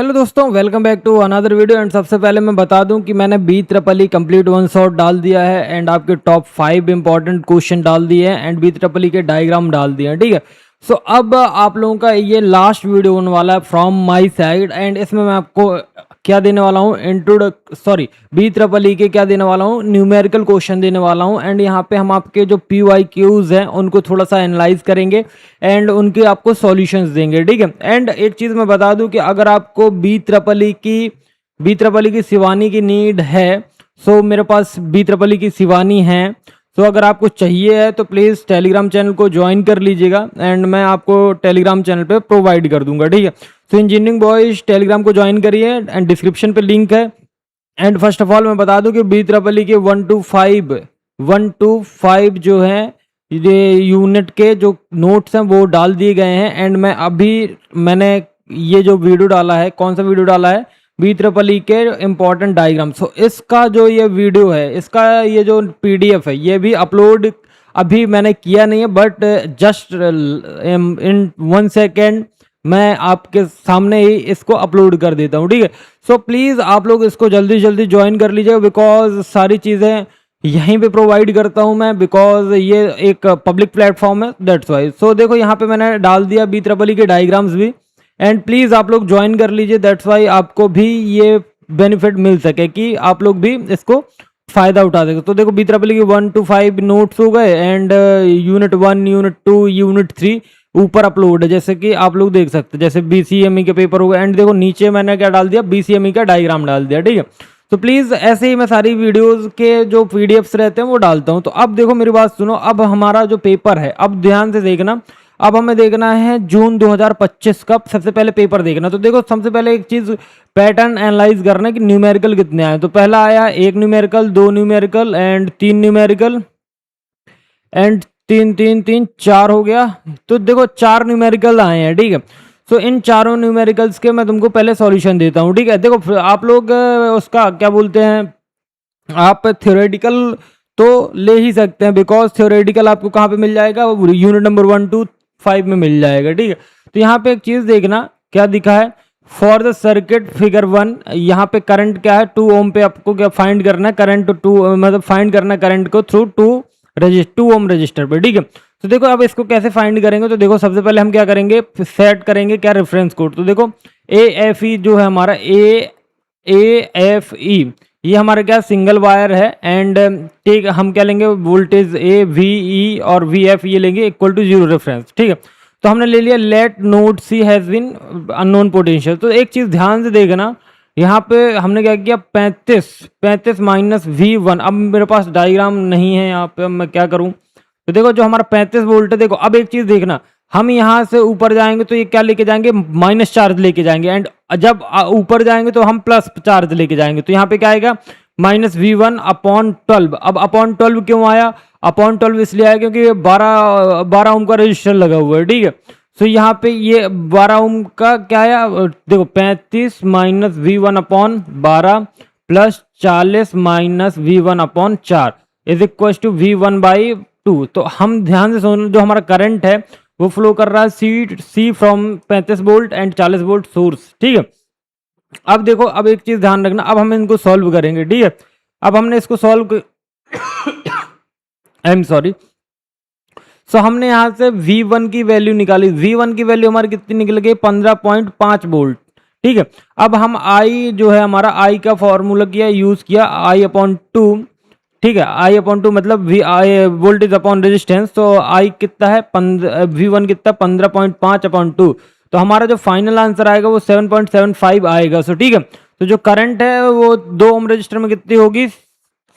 Hello दोस्तों, welcome back to another video. And सबसे पहले मैं बता दूं कि मैंने B triple E complete one shot डाल दिया है एंड आपके टॉप 5 इंपॉर्टेंट क्वेश्चन डाल दिए हैं एंड बी ट्रिपल ई के डायग्राम डाल दिए हैं। ठीक है, सो अब आप लोगों का ये लास्ट वीडियो होने वाला है फ्रॉम माय साइड। एंड इसमें मैं आपको क्या देने वाला हूँ, बी ट्रिपल ई के क्या देने वाला हूँ, न्यूमेरिकल क्वेश्चन देने वाला हूँ। एंड यहाँ पे हम आपके जो PYQs हैं उनको थोड़ा सा एनालाइज करेंगे एंड उनके आपको सॉल्यूशंस देंगे। ठीक है, एंड एक चीज़ मैं बता दूं कि अगर आपको बी ट्रिपल ई की शिवानी की नीड है, सो मेरे पास बी ट्रिपल ई की शिवानी है। सो अगर आपको चाहिए है तो प्लीज़ टेलीग्राम चैनल को ज्वाइन कर लीजिएगा एंड मैं आपको टेलीग्राम चैनल पे प्रोवाइड कर दूंगा। ठीक है, सो इंजीनियरिंग बॉयज टेलीग्राम को ज्वाइन करिए एंड डिस्क्रिप्शन पे लिंक है। एंड फर्स्ट ऑफ ऑल मैं बता दूं कि बी ट्रिपल ई के 1 to 5 जो है ये यूनिट के जो नोट्स हैं वो डाल दिए गए हैं। एंड मैंने ये जो वीडियो डाला है, कौन सा वीडियो डाला है, बी ट्रिपल ई के इम्पॉर्टेंट डायग्राम। सो इसका जो ये वीडियो है, इसका ये जो PDF है, ये भी अपलोड अभी मैंने किया नहीं है, बट जस्ट इन 1 सेकेंड मैं आपके सामने ही इसको अपलोड कर देता हूँ। ठीक है, सो प्लीज़ आप लोग इसको जल्दी जल्दी ज्वाइन कर लीजिएगा बिकॉज सारी चीज़ें यहीं पे प्रोवाइड करता हूं मैं, बिकॉज ये एक पब्लिक प्लेटफॉर्म है, दैट्स वाई। सो देखो यहाँ पे मैंने डाल दिया बी ट्रिपल ई के डायग्राम्स भी, एंड प्लीज़ आप लोग ज्वाइन कर लीजिए, दैट्स वाई आपको भी ये बेनिफिट मिल सके कि आप लोग भी इसको फ़ायदा उठा सके। तो देखो बी ट्रिपल ई के 1 to 5 नोट्स हो गए एंड यूनिट 1, यूनिट 2, यूनिट 3 ऊपर अपलोड है, जैसे कि आप लोग देख सकते हैं, जैसे BCME के पेपर हो गए। एंड देखो नीचे मैंने क्या डाल दिया, BCME का डायग्राम डाल दिया। ठीक है, तो प्लीज़ ऐसे ही मैं सारी वीडियोस के जो PDFs रहते हैं वो डालता हूँ। तो अब देखो मेरी बात सुनो, अब हमारा जो पेपर है, अब ध्यान से देखना, अब हमें देखना है जून 2025 का सबसे पहले पेपर देखना। तो देखो सबसे पहले एक चीज़ पैटर्न एनालाइज करना है कि न्यूमेरिकल कितने आए। तो पहला आया 1 numerical, 2 numerical and 3 numerical and 3 3 3 4 हो गया। तो देखो 4 न्यूमेरिकल आए हैं। ठीक है, सो इन चारों न्यूमेरिकल्स के मैं तुमको पहले सॉल्यूशन देता हूँ। ठीक है, देखो आप लोग उसका क्या बोलते हैं, आप थ्योरेटिकल तो ले ही सकते हैं बिकॉज थ्योरेटिकल आपको कहाँ पे मिल जाएगा, यूनिट नंबर 1 to 5 में मिल जाएगा। ठीक है, तो यहाँ पे एक चीज़ देखना क्या दिखा है, फॉर द सर्किट फिगर 1, यहाँ पे करंट क्या है 2 ओम पे आपको क्या फाइंड करना है, करंट 2 मतलब फाइंड करना है करंट को थ्रू 2 ओम रजिस्टर पे। ठीक है, तो देखो अब इसको कैसे फाइंड करेंगे, तो देखो सबसे पहले हम क्या करेंगे, सेट करेंगे क्या रेफरेंस कोड। तो देखो AFE जो है हमारा AFE ये हमारा क्या सिंगल वायर है एंड ठीक हम क्या लेंगे, वोल्टेज VE और VF ये लेंगे इक्वल टू 0 रेफरेंस। ठीक है, तो हमने ले लिया let node C has been unknown potential. तो एक चीज़ ध्यान से देखना, यहाँ पे हमने क्या किया 35 माइनस V1। अब मेरे पास डायग्राम नहीं है यहाँ पे, अब मैं क्या करूँ। तो देखो जो हमारा 35 वोल्ट है, देखो अब एक चीज़ देखना, हम यहाँ से ऊपर जाएंगे तो ये क्या लेके जाएंगे, माइनस चार्ज लेके जाएंगे। एंड जब ऊपर जाएंगे तो हम प्लस चार्ज लेके जाएंगे। तो यहाँ पे क्या आएगा माइनस V1 अपॉन 12। अब अपॉन 12 क्यों आया, अपॉन 12 इसलिए आया क्योंकि ये 12 ओम का रजिस्टर लगा हुआ है। ठीक है, सो यहाँ पे ये 12 ओम का क्या आया, देखो 35 minus V1 upon 12 plus 40 minus V1 upon 4 is equal to V1/2। तो हम ध्यान से सुनो, जो हमारा करंट है वो फ्लो कर रहा है C from 35 volt and 40 volt source. ठीक है, अब देखो अब एक चीज ध्यान रखना, अब हम इनको सॉल्व करेंगे। ठीक है, अब हमने इसको सॉल्व आई एम सॉरी। सो हमने यहाँ से V1 की वैल्यू निकाली, V1 की वैल्यू हमारी कितनी निकल गई 15.5 वोल्ट। ठीक है, अब हम I जो है हमारा I का फॉर्मूला किया, यूज किया I/2। ठीक है, I/2 मतलब वोल्टेज अपॉन रेजिस्टेंस। तो I कितना है V1 कितना 15.5/2। तो हमारा जो फाइनल आंसर आएगा वो 7.75 आएगा। सो ठीक है, तो जो करंट है वो 2 ओम रजिस्टर में कितनी होगी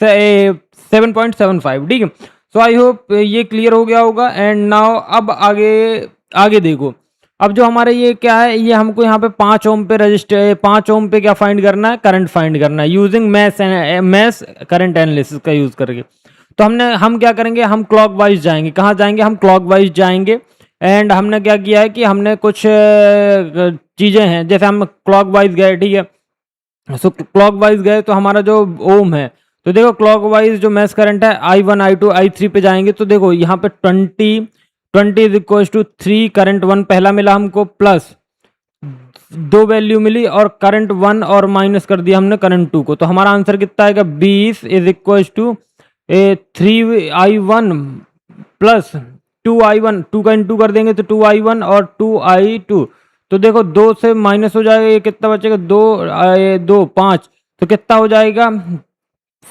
7.75। ठीक है, सो आई होप ये क्लियर हो गया होगा। एंड नाउ अब आगे देखो, अब जो हमारे ये क्या है, ये हमको यहाँ पे 5 ओम पे रजिस्टर 5 ओम पे क्या फाइंड करना है, करंट फाइंड करना है यूजिंग मैश करंट एनालिसिस का यूज करके। तो हम क्या करेंगे, हम क्लॉकवाइज जाएंगे। कहाँ जाएंगे, हम क्लॉकवाइज जाएंगे। एंड हमने क्या किया है कि हमने कुछ चीज़ें हैं, जैसे हम क्लॉकवाइज गए। ठीक है, सो क्लॉकवाइज गए तो हमारा जो ओम है, तो देखो क्लॉकवाइज जो मैश करंट है I1 I2 I3 पे जाएंगे। तो देखो यहाँ पे 20 इज इक्वल टू 3 करंट 1 पहला मिला हमको, प्लस दो वैल्यू मिली और करंट 1 और माइनस कर दिया हमने करंट 2 को, तो हमारा आंसर कितना आएगा 20 is equal to 3i1 plus 2i1, 2 का इंटू कर देंगे तो 2i1 और 2i2। तो देखो 2 से माइनस हो जाएगा, ये कितना बचेगा 2 5, तो कितना हो जाएगा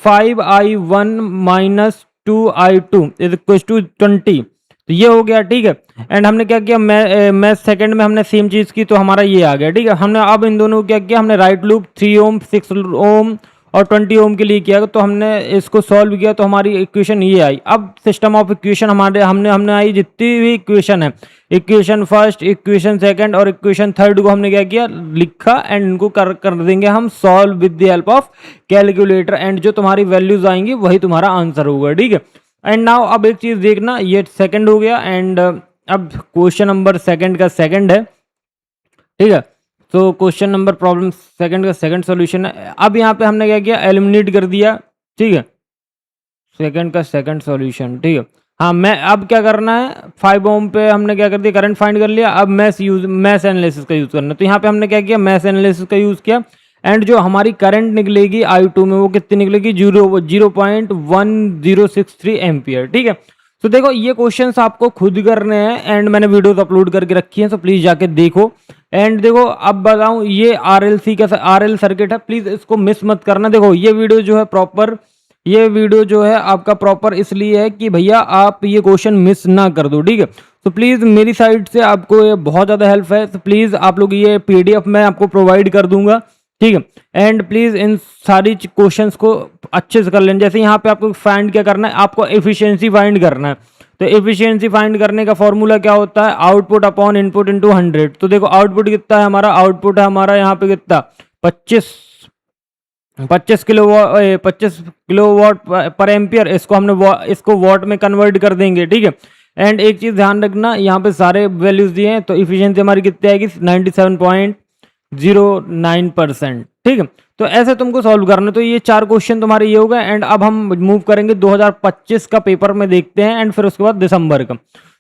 5i1 minus 2i2 is equal to 20। तो ये हो गया, ठीक है। एंड हमने क्या किया, मैथ सेकंड में हमने सेम चीज़ की, तो हमारा ये आ गया, ठीक है। हमने अब इन दोनों को क्या किया, हमने राइट लूप 3 ओम 6 ओम और 20 ओम के लिए किया, तो हमने इसको सॉल्व किया तो हमारी इक्वेशन ये आई। अब सिस्टम ऑफ इक्वेशन हमारे हमने आई जितनी भी इक्वेशन है, इक्वेशन फर्स्ट, इक्वेशन सेकंड और इक्वेशन थर्ड को हमने क्या किया, लिखा एंड इनको कर देंगे हम solve with the help of calculator, and जो तुम्हारी वैल्यूज आएंगी वही तुम्हारा आंसर होगा, ठीक है। एंड नाउ अब एक चीज देखना, ये सेकंड हो गया एंड अब क्वेश्चन नंबर सेकंड का सेकंड है, ठीक है। तो क्वेश्चन नंबर प्रॉब्लम सेकंड का सेकंड सॉल्यूशन है। अब यहाँ पे हमने क्या किया, एलिमिनेट कर दिया, ठीक है, सेकंड का सेकंड सॉल्यूशन, ठीक है। हाँ, मैं अब क्या करना है, 5 ओम पे हमने क्या कर दिया, करंट फाइंड कर लिया। अब मैथ एनालिसिस का यूज करना, तो यहाँ पे हमने क्या किया, मैथ एनालिसिस का यूज किया एंड जो हमारी करंट निकलेगी i2 में वो कितनी निकलेगी 0.1063 एम्पियर, ठीक है। तो देखो ये क्वेश्चंस आपको खुद करने हैं एंड मैंने वीडियोस अपलोड करके रखी हैं, तो प्लीज जाके देखो। एंड देखो अब बताऊं, ये RLC का RL सर्किट है, प्लीज इसको मिस मत करना। देखो ये वीडियो जो है प्रॉपर, ये वीडियो जो है आपका प्रॉपर इसलिए है कि भैया आप ये क्वेश्चन मिस ना कर दो, ठीक है। तो प्लीज़ मेरी साइड से आपको ये बहुत ज़्यादा हेल्प है, तो प्लीज़ आप लोग ये PDF मैं आपको प्रोवाइड कर दूंगा, ठीक है। एंड प्लीज़ इन सारी क्वेश्चंस को अच्छे से कर लें। जैसे यहाँ पे आपको फाइंड क्या करना है, आपको एफिशिएंसी फाइंड करना है। तो एफिशिएंसी फाइंड करने का फॉर्मूला क्या होता है, आउटपुट अपॉन इनपुट इनटू 100। तो देखो आउटपुट कितना है हमारा, आउटपुट है हमारा यहाँ पे कितना 25 किलोवाट पर एम्पियर। इसको हमने इसको वॉट में कन्वर्ट कर देंगे, ठीक है। एंड एक चीज ध्यान रखना, यहाँ पे सारे वैल्यूज दिए हैं, तो इफिशियंसी हमारी कितनी आएगी 97.09%, ठीक है। तो ऐसे तुमको सॉल्व करना। तो ये 4 क्वेश्चन तुम्हारे ये हो गए एंड अब हम मूव करेंगे 2025 का पेपर में देखते हैं एंड फिर उसके बाद दिसंबर का।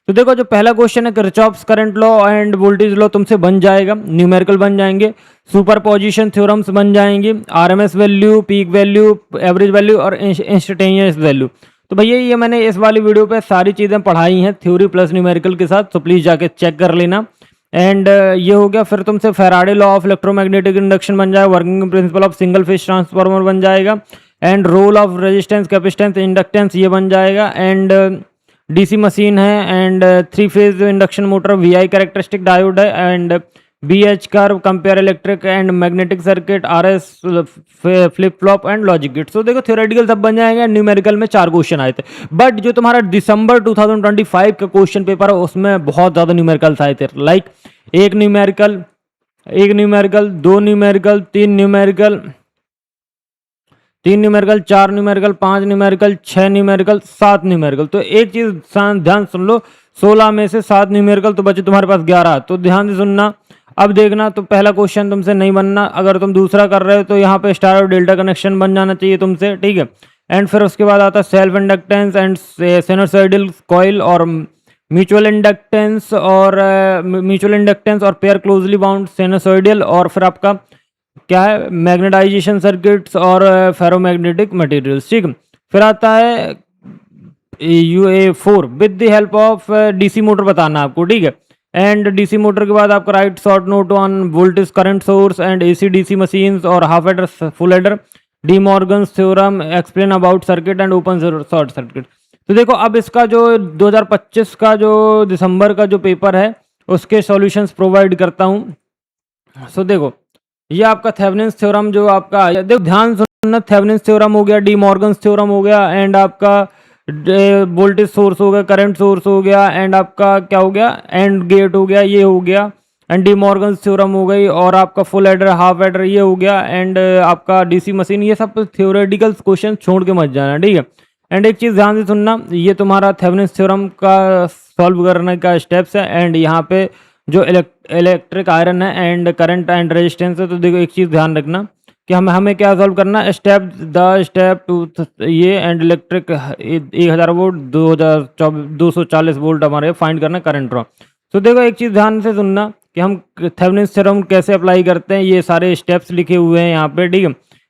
तो देखो जो पहला क्वेश्चन है, Kirchhoff's current law end voltage law तुमसे बन जाएगा, न्यूमेरिकल बन जाएंगे, सुपरपोजिशन थ्योरम्स बन जाएंगे, RMS value, peak value, average value और इंस्टेंटेनियस वैल्यू। तो भैया ये मैंने इस वाली वीडियो पे सारी चीज़ें पढ़ाई हैं थ्योरी प्लस न्यूमेरिकल के साथ, तो प्लीज़ जाके चेक कर लेना। एंड ये हो गया। फिर तुमसे Faraday law of electromagnetic induction बन जाएगा, working principle of single phase transformer बन जाएगा, and role of resistance, capacitance, inductance ये बन जाएगा। एंड डीसी मशीन है and 3 phase induction motor, VI characteristic diode है, and BH curve, compare electric and magnetic circuit, RS flip flop and logic gate. तो देखो theoretical सब बन जाएगा, न्यूमेरिकल में 4 क्वेश्चन आए थे। बट जो तुम्हारा दिसंबर 2025 का क्वेश्चन पेपर है उसमें बहुत ज्यादा न्यूमेरिकल्स आए थे, लाइक एक numerical, 2 numerical, 3 numerical, 4 numerical, 5 numerical, 6 numerical, 7 numerical. तो एक चीज ध्यान सुन लो, 16 में से 7 न्यूमेरिकल, तो बचे तुम्हारे पास 11। तो ध्यान से सुनना, अब देखना। तो पहला क्वेश्चन तुमसे नहीं बनना, अगर तुम दूसरा कर रहे हो तो यहाँ पे स्टार और डेल्टा कनेक्शन बन जाना चाहिए तुमसे, ठीक है। एंड फिर उसके बाद आता है self inductance and sinusoidal coil और म्यूचुअल इंडक्टेंस और पेयर क्लोजली बाउंड साइनसॉइडल, और फिर आपका क्या है मैग्नेटाइजेशन सर्किट्स और फेरोमैग्नेटिक मटेरियल्स, ठीक है। फिर आता है UA4 with the help of DC motor बताना आपको, ठीक है। एंड DC मोटर के बाद आपका write short note on voltage current source and AC DC machines और half adder full adder, De Morgan's theorem, explain about circuit and open short circuit. तो देखो अब इसका जो 2025 का जो दिसंबर का जो पेपर है उसके सॉल्यूशंस प्रोवाइड करता हूँ। सो देखो ये आपका थेवेनिन्स थ्योरम जो आपका, देखो ध्यान सुनना, थेवेनिन्स थ्योरम हो गया, डी मॉर्गन्स थ्योरम हो गया, एंड आपका वोल्टेज सोर्स हो गया, करंट सोर्स हो गया, एंड आपका क्या हो गया, एंड गेट हो गया, ये हो गया, एंड डी मॉर्गन्स थ्योरम हो गई, और आपका फुल एडर, हाफ एडर ये हो गया, एंड आपका DC मशीन। ये सब थ्योरेटिकल क्वेश्चन छोड़ के मत जाना, ठीक है। एंड एक चीज़ ध्यान से सुनना, ये तुम्हारा थेवेनिन्स थ्योरम का सॉल्व करने का स्टेप्स है, एंड यहाँ पे जो इलेक्ट्रिक आयरन है एंड करंट एंड रेजिस्टेंस है। तो देखो एक चीज़ ध्यान रखना कि हमें क्या सॉल्व करना है, स्टेप टू ये, एंड इलेक्ट्रिक 1000 वोल्ट 240 वोल्ट हमारे फाइंड करना करंट ड्रॉ। तो देखो एक चीज़ ध्यान से सुनना, कि हम थेवेनिन्स थ्योरम कैसे अप्लाई करते हैं, ये सारे स्टेप्स लिखे हुए हैं यहाँ पे, ठीक है।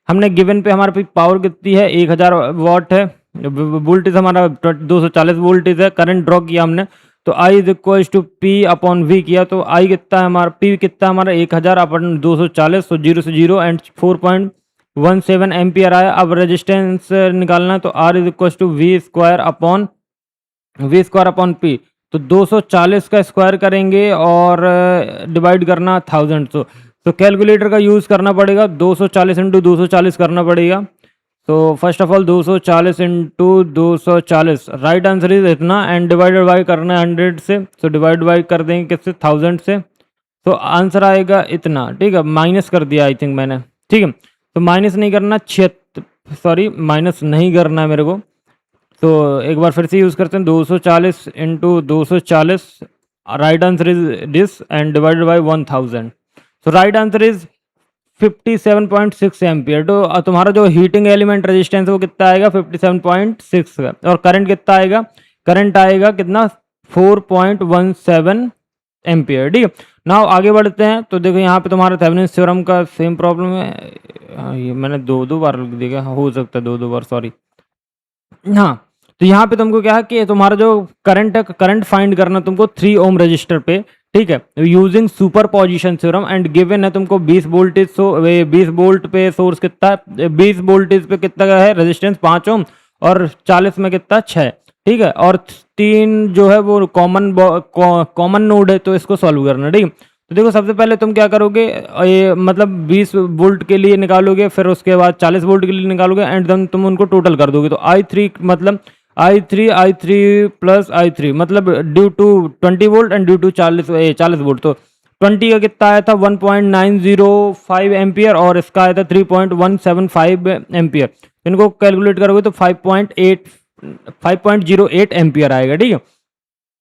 हमने गिवन पे हमारे पे पावर कितनी है, 1000 वाट है, वोल्टेज हमारा 240 वोल्टेज है, करंट ड्रॉ किया हमने, तो I is equal to P upon V किया, तो आई कितना है हमारा, पी कितना हमारा 1000 अपन 240, तो 0 से 0 एंड 4.17 एम्पियर आया। अब रेजिस्टेंस निकालना है, तो R is equal to V square upon P, तो 240 का स्क्वायर करेंगे और डिवाइड करना 1000, तो कैलकुलेटर का यूज़ करना पड़ेगा, 240 इंटू 240 करना पड़ेगा। तो first of all 240 into 240, right answer is इतना, एंड डिवाइडेड बाई करना है 100 से, तो डिवाइड बाई कर देंगे किससे, 1000 से, तो आंसर आएगा इतना, ठीक है। माइनस कर दिया आई थिंक मैंने, ठीक है, तो माइनस नहीं करना, माइनस नहीं करना है मेरे को, तो एक बार फिर से यूज़ करते हैं, 240 into 240, right answer is this and divided by 1000, तो राइट आंसर इज 57.6 एम्पियर। तो तुम्हारा जो हीटिंग एलिमेंट रेजिस्टेंस वो कितना आएगा, 57.6 का, और करंट कितना आएगा, करंट आएगा कितना, 4.17 एम्पियर, ठीक है। नाउ आगे बढ़ते हैं, तो देखो यहाँ पे तुम्हारा थेवेनिन्स थ्योरम का सेम प्रॉब्लम है, ये मैंने दो बार लिख दिया, हो सकता है दो बार, सॉरी। हाँ, तो यहाँ पे तुमको क्या है कि तुम्हारा जो करंट है, करंट फाइंड करना तुमको 3 ओम रजिस्टर पे, ठीक है, using super position theorem, and given है तुमको 20 वोल्टेज, 20 वोल्ट पे सोर्स कितना है, 20 वोल्टेज पे कितना का है रेजिस्टेंस 5 ओम, और 40 में कितना 6, ठीक है, और 3 जो है वो कॉमन नोड है, तो इसको सॉल्व करना, ठीक है। तो देखो सबसे पहले तुम क्या करोगे, ये मतलब 20 वोल्ट के लिए निकालोगे, फिर उसके बाद 40 वोल्ट के लिए निकालोगे, एंड देन तुम उनको टोटल कर दोगे, तो I3 मतलब I3 प्लस I3 मतलब due to 20 volt and due to 40 volt, तो 20 का कितना आया था 1.905 एम्पियर, और इसका आया था 3.175 एम्पियर, इनको कैलकुलेट करोगे तो 5.08 एम्पियर आएगा, ठीक है।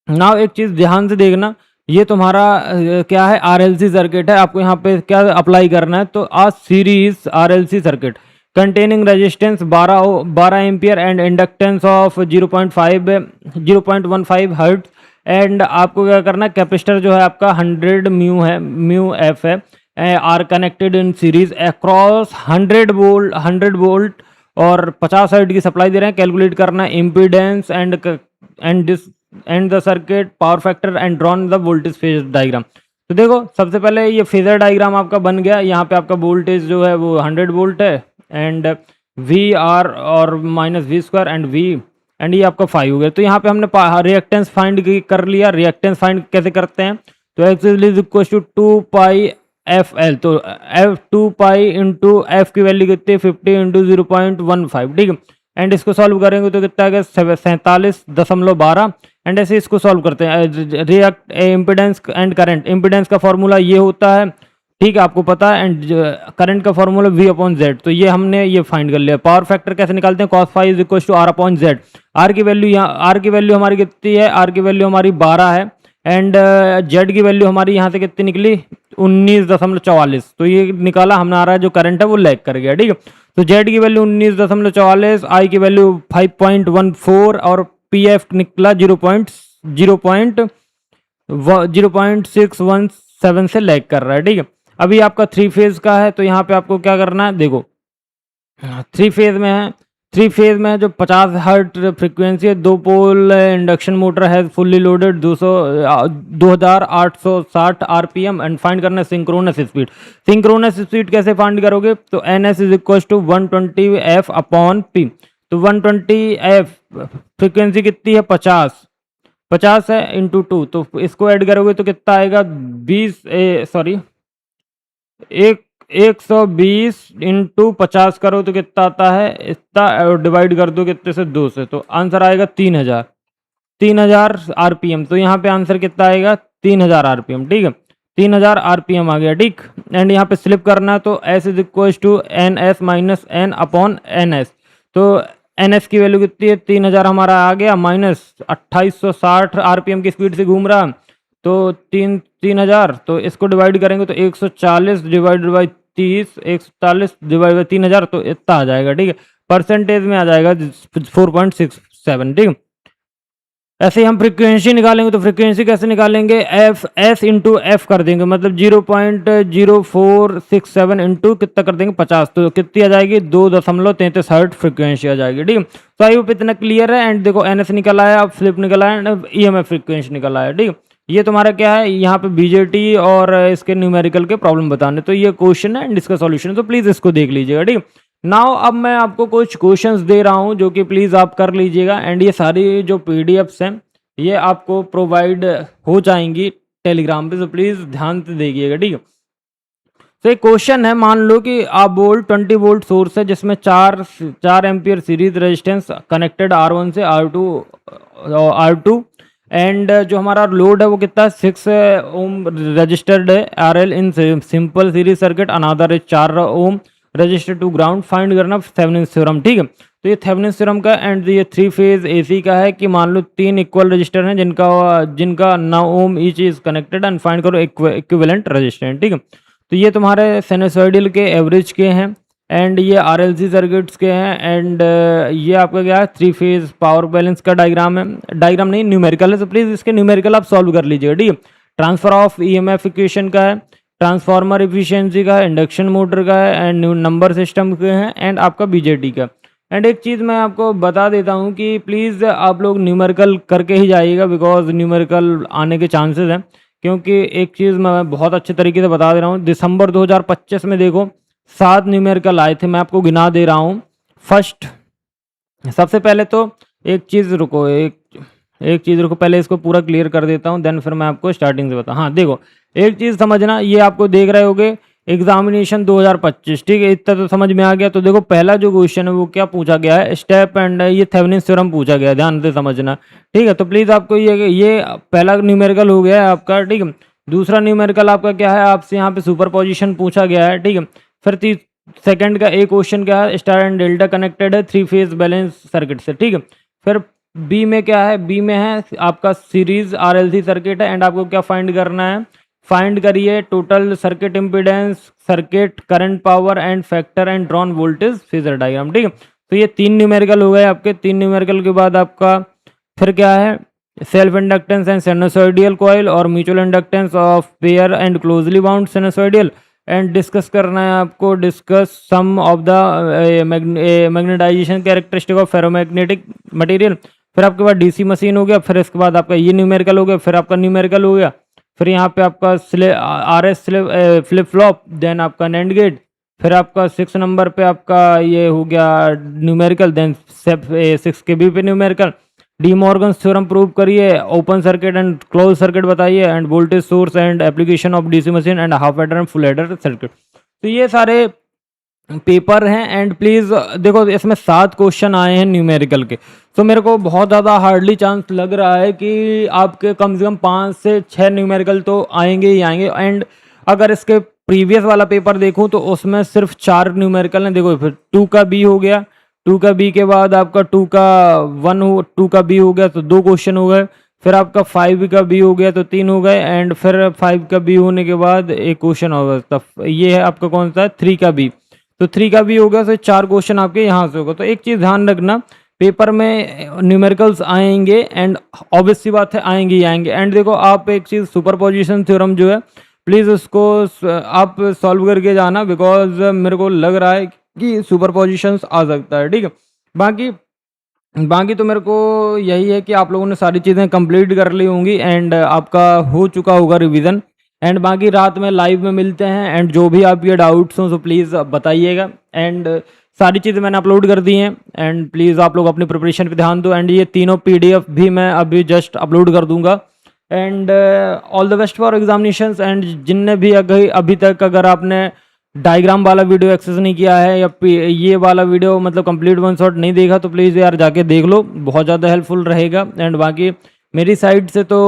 नाउ एक चीज़ ध्यान से देखना, ये तुम्हारा क्या है, RLC सर्किट है, आपको यहाँ पे क्या अप्लाई करना है, तो a series RLC circuit containing resistance 12 ampere and inductance of 0.15 hertz, and आपको क्या करना है, कैपेसिटर जो है आपका 100 म्यू एफ है, are connected in series across 100 volt और 50 हर्ट्ज की सप्लाई दे रहे हैं। कैलकुलेट करना impedance and the circuit power factor and drawn the voltage phase diagram. तो देखो सबसे पहले ये फेजर डायग्राम आपका बन गया, यहाँ पे आपका वोल्टेज जो है वो 100 वोल्ट है, एंड वी आर और minus V square and V, and ये आपका 5 हो गया। तो यहाँ पे हमने रिएक्टेंस फाइंड कर लिया। रिएक्टेंस फाइंड कैसे करते हैं, तो X is equal to 2 pi f L, तो एफ 2 पाई इंटू एफ की वैल्यू कितनी है 50 इंटू 0.15, ठीक है, एंड इसको सॉल्व करेंगे तो कितना आ गया 47.12, एंड ऐसे इसको सॉल्व करते हैं। React impedance and current, impedance का फॉर्मूला ये होता है, ठीक है, आपको पता है, एंड करंट का फॉर्मूला V अपॉन जेड, तो ये हमने ये फाइंड कर लिया। पावर फैक्टर कैसे निकालते हैं, cos phi is equal to R upon Z. R की वैल्यू यहाँ, आर की वैल्यू हमारी कितनी है, आर की वैल्यू हमारी 12 है, एंड जेड की वैल्यू हमारी यहाँ से कितनी निकली 19.44, तो ये निकाला हमने। आ रहा है जो करंट है वो लैग कर गया, ठीक है, तो जेड की वैल्यू 19.44, आई की वैल्यू 5.14 और पी एफ निकला 0.617 से लैग कर रहा है, ठीक है। अभी आपका 3 फेज का है, तो यहाँ पे आपको क्या करना है, देखो 3 फेज में है, 3 फेज में जो 50 हर्ट फ्रीक्वेंसी है, 2 पोल इंडक्शन मोटर है fully loaded 2860 RPM, and find करना है सिंक्रोनस स्पीड। सिंक्रोनस स्पीड कैसे फाइंड करोगे, तो N S is equal to 120 F upon P, तो 120 एफ फ्रीक्वेंसी कितनी है 50 है इंटू 2, तो इसको ऐड करोगे तो कितना आएगा 120 इंटू 50 करो तो कितना आता है इतना, डिवाइड कर दो कितने से 2 से, तो आंसर आएगा 3000 आरपीएम। तो यहाँ पे आंसर कितना आएगा 3000 आरपीएम, ठीक है, 3000 आरपीएम आ गया, ठीक। एंड यहाँ पे स्लिप करना है, तो S is equal to N S minus N upon N S, तो एन एस की वैल्यू कितनी है 3000 हमारा आ गया, माइनस 2860 आरपीएम की स्पीड से घूम रहा, तो 3000, तो इसको डिवाइड करेंगे तो 140 डिवाइडेड बाई 30, 140 डिवाइड बाई 3000, तो इतना आ जाएगा, ठीक है, परसेंटेज में आ जाएगा 4.67, ठीक है। ऐसे ही हम फ्रीक्वेंसी निकालेंगे तो फ्रीक्वेंसी कैसे निकालेंगे, एफ एस इंटू एफ कर देंगे, मतलब 0.0467 इंटू कितना कर देंगे 50, तो कितनी आ जाएगी 2.33 हर्ट्ज फ्रीक्वेंसी आ जाएगी। ठीक है, तो आई होप इतना क्लियर है। एंड देखो एन एस निकल आया, अब फ्लिप निकल आया, and E M F frequency निकल आया। ठीक है, ये तुम्हारा क्या है, यहाँ पे बीजेटी और इसके न्यूमेरिकल के प्रॉब्लम बताने, तो ये क्वेश्चन है एंड इसका सॉल्यूशन, तो प्लीज़ इसको देख लीजिएगा। ठीक है, नाउ अब मैं आपको कुछ क्वेश्चंस दे रहा हूँ जो कि प्लीज़ आप कर लीजिएगा, एंड ये सारी जो पीडीएफ्स हैं ये आपको प्रोवाइड हो जाएंगी टेलीग्राम पे, तो प्लीज़ ध्यान से देखिएगा। ठीक है, तो एक क्वेश्चन है, मान लो कि आप वोल्ट 20 वोल्ट सोर्स है जिसमें 4 ampere series resistance connected R1 से R2 एंड जो हमारा लोड है वो कितना 6 ओम रजिस्टर्ड है RL in simple series circuit, another 4 ohm register to ground, find करना थेवेनिन थ्योरम। ठीक है, तो ये थेवेनिन थ्योरम का एंड ये 3 फेज AC का है कि मान लो 3 इक्वल रजिस्टर हैं जिनका 9 ohm each is connected, and find करो इक्विवेलेंट रजिस्टेंस। ठीक है, तो ये तुम्हारे साइनसॉइडल के एवरेज के हैं एंड ये RLC सर्किट्स के हैं, एंड ये आपका क्या है 3 फेज पावर बैलेंस का डायग्राम है, डायग्राम नहीं न्यूमेरिकल है, तो प्लीज़ इसके न्यूमेरिकल आप सॉल्व कर लीजिएगा। ठीक है, ट्रांसफर ऑफ EMF इक्वेशन का है, ट्रांसफार्मर एफिशिएंसी का है, इंडक्शन मोटर का है, एंड नंबर सिस्टम के हैं, एंड आपका बीजेटी का। एंड एक चीज़ मैं आपको बता देता हूँ कि प्लीज़ आप लोग न्यूमेरिकल करके ही जाइएगा, बिकॉज न्यूमेरिकल आने के चांसेस हैं, क्योंकि एक चीज़ मैं बहुत अच्छे तरीके से बता दे रहा हूँ, दिसंबर 2025 में देखो 7 न्यूमेरिकल आए थे, मैं आपको गिना दे रहा हूँ। फर्स्ट, सबसे पहले तो एक चीज़ रुको, एक चीज़ रुको, पहले इसको पूरा क्लियर कर देता हूँ, देन फिर मैं आपको स्टार्टिंग से बताऊँ। हाँ देखो, एक चीज़ समझना, ये आपको देख रहे होगे एग्जामिनेशन 2025, ठीक है, इतना तो समझ में आ गया। तो देखो पहला जो क्वेश्चन है वो क्या पूछा गया है, स्टेप एंड ये थेवेनिन थ्योरम पूछा गया है, ध्यान से समझना। ठीक है, तो प्लीज़ आपको ये पहला न्यूमेरिकल हो गया है आपका। ठीक है, दूसरा न्यूमेरिकल आपका क्या है, आपसे यहाँ पे सुपर पोजिशन पूछा गया है। ठीक है, फिर सेकंड का एक क्वेश्चन क्या है, स्टार एंड डेल्टा कनेक्टेड है 3 फेज बैलेंस सर्किट से। ठीक है, फिर बी में क्या है, बी में है आपका सीरीज RLC सर्किट है, एंड आपको क्या फाइंड करना है, फाइंड करिए total circuit impedance, circuit current power and factor and drawn voltage phasor diagram. ठीक है, तो ये 3 न्यूमेरिकल हो गए आपके। 3 न्यूमेरिकल के बाद आपका फिर क्या है, self inductance and sinusoidal coil और mutual inductance of pair and closely bound sinusoidal, and discuss करना है आपको, discuss some of the magnetisation characteristic of ferromagnetic material. फिर आपके बाद DC मशीन हो गया, फिर इसके बाद आपका ये न्यूमेरिकल हो गया, फिर आपका न्यूमेरिकल हो गया, फिर यहाँ पे आपका RS फ्लिप फ्लॉप, देन आपका नैंड गेट, फिर आपका 6 नंबर पे आपका ये हो गया न्यूमेरिकल, देन 6 के बी पे numerical, De Morgan theorem prove करिए, open circuit and close circuit बताइए, and voltage source and application of DC machine and half adder and full adder circuit. तो ये सारे पेपर हैं, एंड प्लीज़ देखो इसमें 7 क्वेश्चन आए हैं न्यूमेरिकल के, तो मेरे को बहुत ज़्यादा हार्डली चांस लग रहा है कि आपके कम से कम 5 से 6 न्यूमेरिकल तो आएंगे ही आएंगे। एंड अगर इसके प्रीवियस वाला पेपर देखूं तो उसमें सिर्फ 4 न्यूमेरिकल हैं। देखो फिर 2 का बी हो गया, 2 का बी के बाद आपका 2 का 2 का बी हो गया, तो 2 क्वेश्चन हो गए, फिर आपका 5 का बी हो गया तो 3 हो गए, एंड फिर 5 का बी होने के बाद एक क्वेश्चन होगा, तब ये है आपका कौन सा है 3 का बी, तो 3 का भी हो गया, तो 4 क्वेश्चन आपके यहाँ से होगा। तो एक चीज़ ध्यान रखना, पेपर में न्यूमेरिकल्स आएंगे, एंड ऑब्वियस सी बात है आएंगे ही आएंगे। एंड देखो आप एक चीज़ सुपरपोजिशन थ्योरम जो है प्लीज़ उसको आप सॉल्व करके जाना, बिकॉज मेरे को लग रहा है कि सुपरपोजिशंस आ सकता है। ठीक है, बाकी तो मेरे को यही है कि आप लोगों ने सारी चीज़ें कंप्लीट कर ली होंगी, एंड आपका हो चुका होगा रिवीजन, एंड बाकी रात में लाइव में मिलते हैं, एंड जो भी आपके डाउट्स हों तो प्लीज़ बताइएगा। एंड सारी चीज़ें मैंने अपलोड कर दी हैं, एंड प्लीज़ आप लोग अपनी प्रिपरेशन पे ध्यान दो, एंड ये तीनों PDF भी मैं अभी जस्ट अपलोड कर दूंगा। And all the best for examinations. And जिनने भी अभी तक अगर आपने डायग्राम वाला वीडियो एक्सेस नहीं किया है, या ये वाला वीडियो मतलब कंप्लीट वन शॉट नहीं देखा, तो प्लीज़ यार जाके देख लो, बहुत ज़्यादा हेल्पफुल रहेगा। एंड बाकी मेरी साइड से तो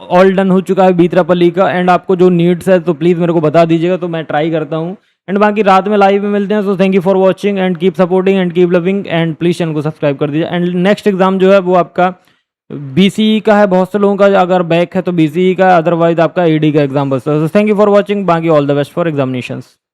ऑल डन हो चुका है बीतरापल्ली का, एंड आपको जो नीड्स है तो प्लीज़ मेरे को बता दीजिएगा, तो मैं ट्राई करता हूँ। एंड बाकी रात में लाइव में मिलते हैं, so thank you for watching, and keep supporting and keep loving, and please channel को सब्सक्राइब कर दीजिए। एंड नेक्स्ट एग्जाम जो है वो आपका BCE का है, बहुत से लोगों का अगर बैक है तो BCE का, अदरवाइज आपका AD का एग्जाम बस। थैंक यू फॉर वॉचिंग, बाकी all the best for examinations.